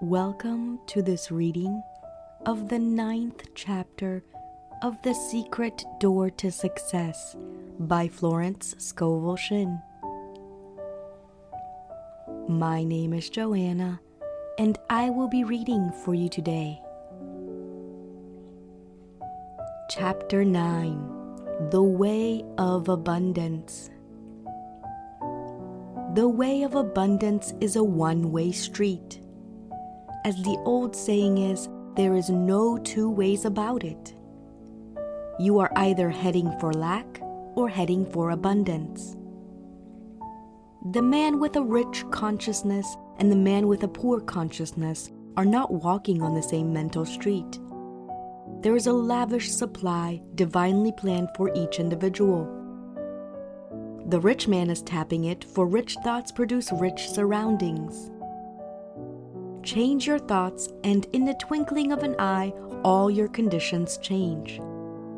Welcome to this reading of the 9th chapter of The Secret Door to Success by Florence Scovel Shinn. My name is Joanna, and I will be reading for you today. Chapter 9: The Way of Abundance. The way of abundance is a one-way street. As the old saying is, there is no two ways about it. You are either heading for lack or heading for abundance. The man with a rich consciousness and the man with a poor consciousness are not walking on the same mental street. There is a lavish supply divinely planned for each individual. The rich man is tapping it, for rich thoughts produce rich surroundings. Change your thoughts, and in the twinkling of an eye, all your conditions change.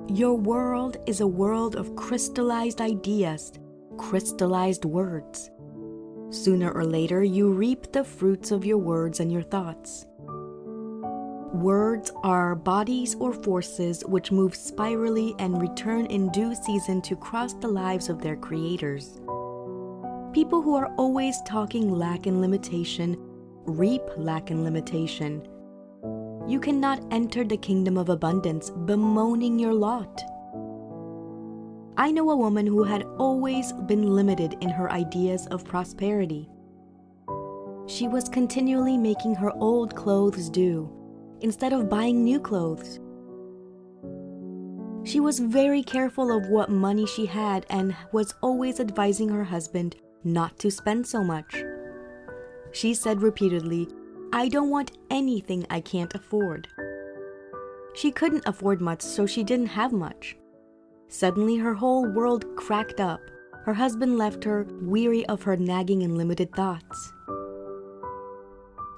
Your world is a world of crystallized ideas, crystallized words. Sooner or later, you reap the fruits of your words and your thoughts. Words are bodies or forces which move spirally and return in due season to cross the lives of their creators. People who are always talking lack and limitation reap lack and limitation. You cannot enter the kingdom of abundance bemoaning your lot. I know a woman who had always been limited in her ideas of prosperity. She was continually making her old clothes do, instead of buying new clothes. She was very careful of what money she had and was always advising her husband not to spend so much. She said repeatedly, "I don't want anything I can't afford." She couldn't afford much, so she didn't have much. Suddenly, her whole world cracked up. Her husband left her, weary of her nagging and limited thoughts.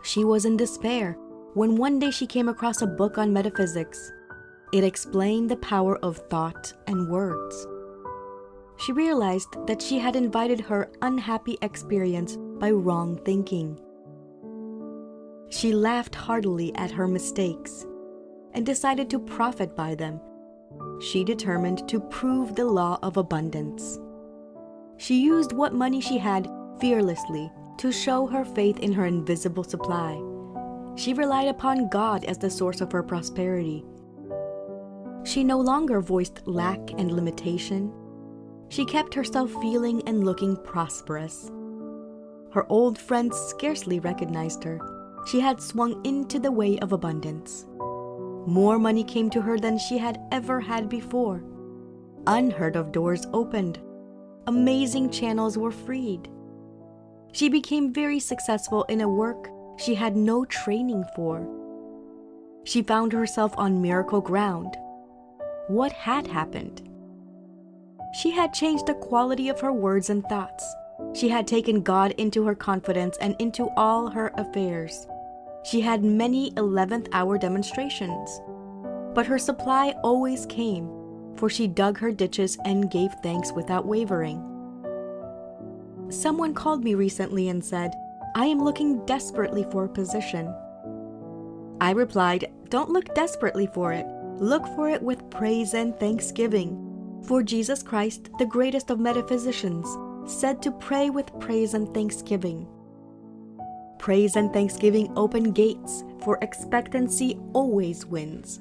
She was in despair when one day she came across a book on metaphysics. It explained the power of thought and words. She realized that she had invited her unhappy experience by wrong thinking. She laughed heartily at her mistakes and decided to profit by them. She determined to prove the law of abundance. She used what money she had fearlessly to show her faith in her invisible supply. She relied upon God as the source of her prosperity. She no longer voiced lack and limitation. She kept herself feeling and looking prosperous. Her old friends scarcely recognized her. She had swung into the way of abundance. More money came to her than she had ever had before. Unheard of doors opened. Amazing channels were freed. She became very successful in a work she had no training for. She found herself on miracle ground. What had happened? She had changed the quality of her words and thoughts. She had taken God into her confidence and into all her affairs. She had many 11th hour demonstrations. But her supply always came, for she dug her ditches and gave thanks without wavering. Someone called me recently and said, "I am looking desperately for a position." I replied, "Don't look desperately for it. Look for it with praise and thanksgiving. For Jesus Christ, the greatest of metaphysicians, said to pray with praise and thanksgiving. Praise and thanksgiving open gates, for expectancy always wins."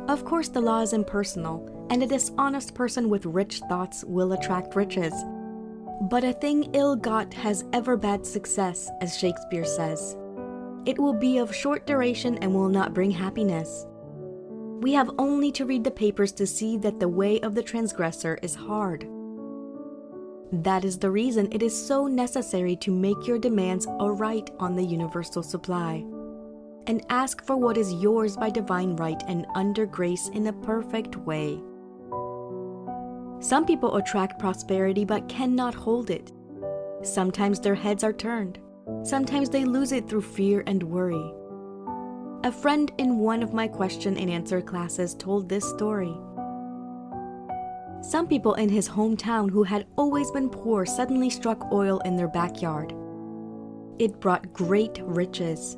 Of course, the law is impersonal, and a dishonest person with rich thoughts will attract riches. But a thing ill-got has ever bad success, as Shakespeare says. It will be of short duration and will not bring happiness. We have only to read the papers to see that the way of the transgressor is hard. That is the reason it is so necessary to make your demands aright on the universal supply, and ask for what is yours by divine right and under grace in a perfect way. Some people attract prosperity but cannot hold it. Sometimes their heads are turned. Sometimes they lose it through fear and worry. A friend in one of my question and answer classes told this story. Some people in his hometown who had always been poor suddenly struck oil in their backyard. it brought great riches.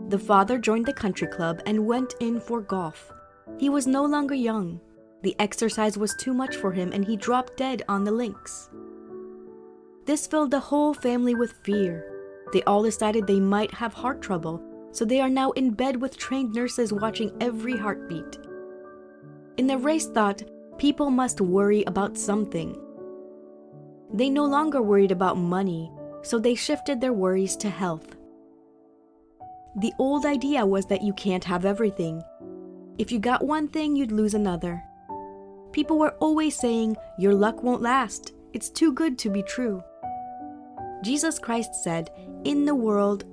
The father joined the country club and went in for golf. He was no longer young. The exercise was too much for him and he dropped dead on the links. This filled the whole family with fear. They all decided they might have heart trouble, so they are now in bed with trained nurses watching every heartbeat. In the race thought, people must worry about something. They no longer worried about money, so they shifted their worries to health. The old idea was that you can't have everything. If you got one thing, you'd lose another. People were always saying, your luck won't last. It's too good to be true. Jesus Christ said, in the world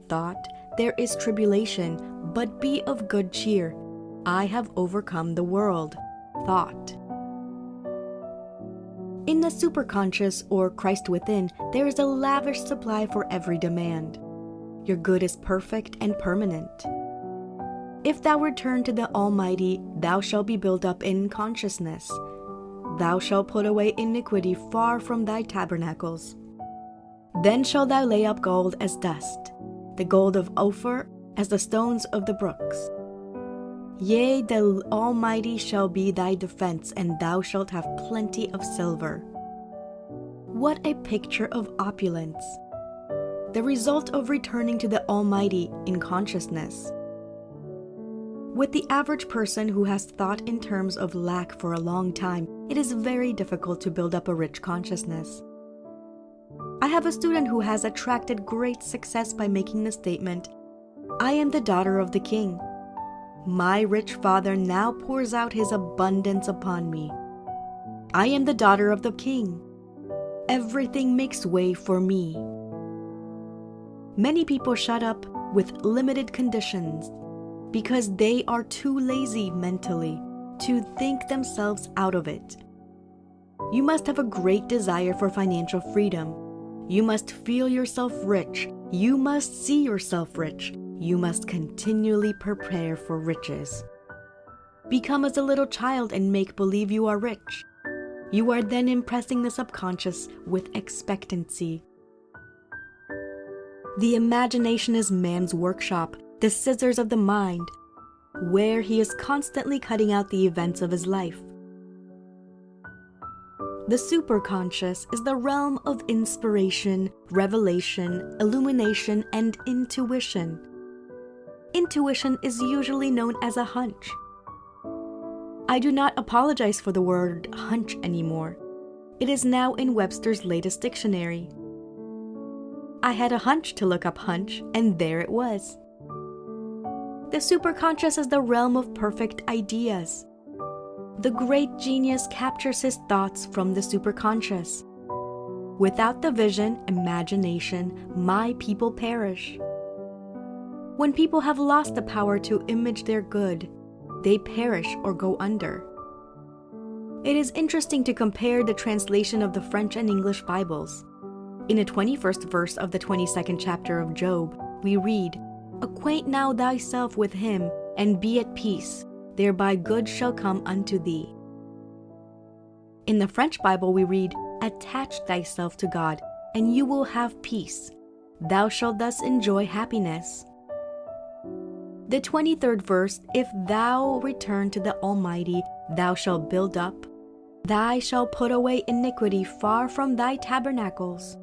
thought, there is tribulation, but be of good cheer. I have overcome the world, thought. In the superconscious or Christ within, there is a lavish supply for every demand. Your good is perfect and permanent. If thou return to the Almighty, thou shalt be built up in consciousness. Thou shalt put away iniquity far from thy tabernacles. Then shalt thou lay up gold as dust, the gold of Ophir as the stones of the brooks. Yea, the Almighty shall be thy defense, and thou shalt have plenty of silver. What a picture of opulence! The result of returning to the Almighty in consciousness. With the average person who has thought in terms of lack for a long time, it is very difficult to build up a rich consciousness. I have a student who has attracted great success by making the statement, I am the daughter of the king. My rich father now pours out his abundance upon me. I am the daughter of the king. Everything makes way for me. Many people shut up with limited conditions because they are too lazy mentally to think themselves out of it. You must have a great desire for financial freedom. You must feel yourself rich. You must see yourself rich. You must continually prepare for riches. Become as a little child and make believe you are rich. You are then impressing the subconscious with expectancy. The imagination is man's workshop, the scissors of the mind, where he is constantly cutting out the events of his life. The superconscious is the realm of inspiration, revelation, illumination, and intuition. Intuition is usually known as a hunch. I do not apologize for the word hunch anymore. It is now in Webster's latest dictionary. I had a hunch to look up hunch, and there it was. The superconscious is the realm of perfect ideas. The great genius captures his thoughts from the superconscious. Without the vision, imagination, my people perish. When people have lost the power to image their good, they perish or go under. It is interesting to compare the translation of the French and English Bibles. In the 21st verse of the 22nd chapter of Job, we read, Acquaint now thyself with him, and be at peace, thereby good shall come unto thee. In the French Bible we read, Attach thyself to God, and you will have peace. Thou shalt thus enjoy happiness. The 23rd verse, If thou return to the Almighty, thou shalt build up. Thou shalt put away iniquity far from thy tabernacles.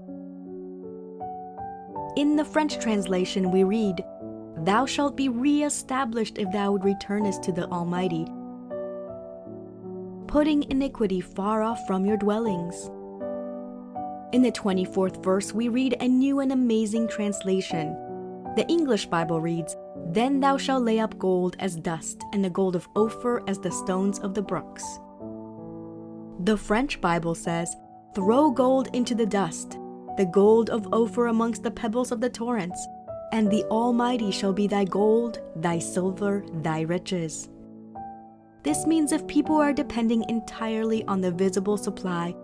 In the French translation we read, Thou shalt be re-established if thou returnest to the Almighty, putting iniquity far off from your dwellings. In the 24th verse we read a new and amazing translation. The English Bible reads, Then thou shalt lay up gold as dust, and the gold of Ophir as the stones of the brooks. The French Bible says, Throw gold into the dust, the gold of Ophir amongst the pebbles of the torrents, and the Almighty shall be thy gold, thy silver, thy riches. This means if people are depending entirely on the visible supply,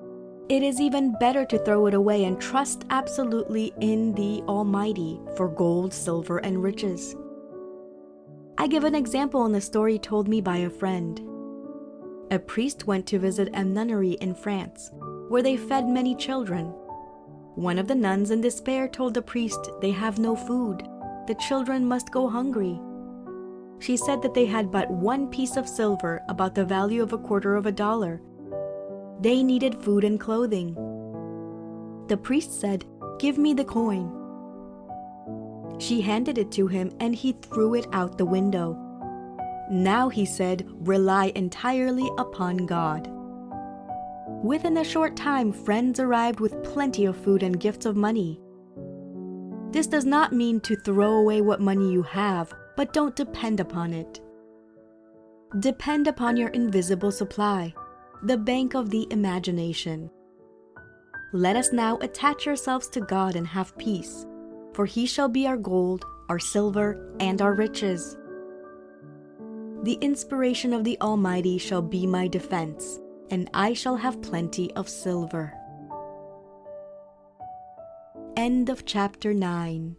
it is even better to throw it away and trust absolutely in the Almighty for gold, silver, and riches. I give an example in the story told me by a friend. A priest went to visit a nunnery in France, where they fed many children. One of the nuns in despair told the priest they have no food. The children must go hungry. She said that they had but one piece of silver, about the value of $0.25. They needed food and clothing. The priest said, "Give me the coin." She handed it to him and he threw it out the window. Now, he said, rely entirely upon God. Within a short time, friends arrived with plenty of food and gifts of money. This does not mean to throw away what money you have, but don't depend upon it. Depend upon your invisible supply, the bank of the imagination. Let us now attach ourselves to God and have peace, for He shall be our gold, our silver, and our riches. The inspiration of the Almighty shall be my defense, and I shall have plenty of silver. End of chapter 9.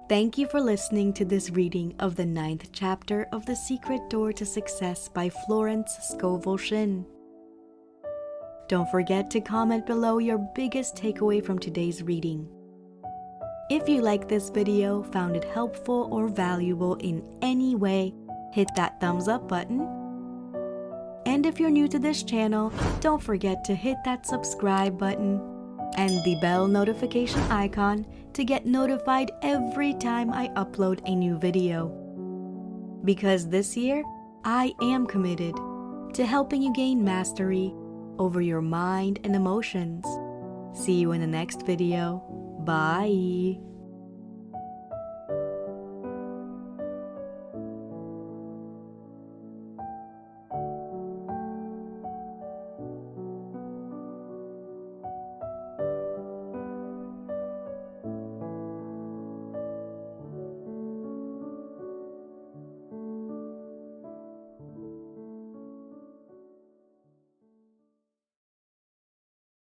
Thank you for listening to this reading of the 9th chapter of The Secret Door to Success by Florence Scovel Shinn. Don't forget to comment below your biggest takeaway from today's reading. If you like this video, found it helpful or valuable in any way, hit that thumbs up button. And if you're new to this channel, don't forget to hit that subscribe button and the bell notification icon to get notified every time I upload a new video. Because this year, I am committed to helping you gain mastery over your mind and emotions. See you in the next video. Bye!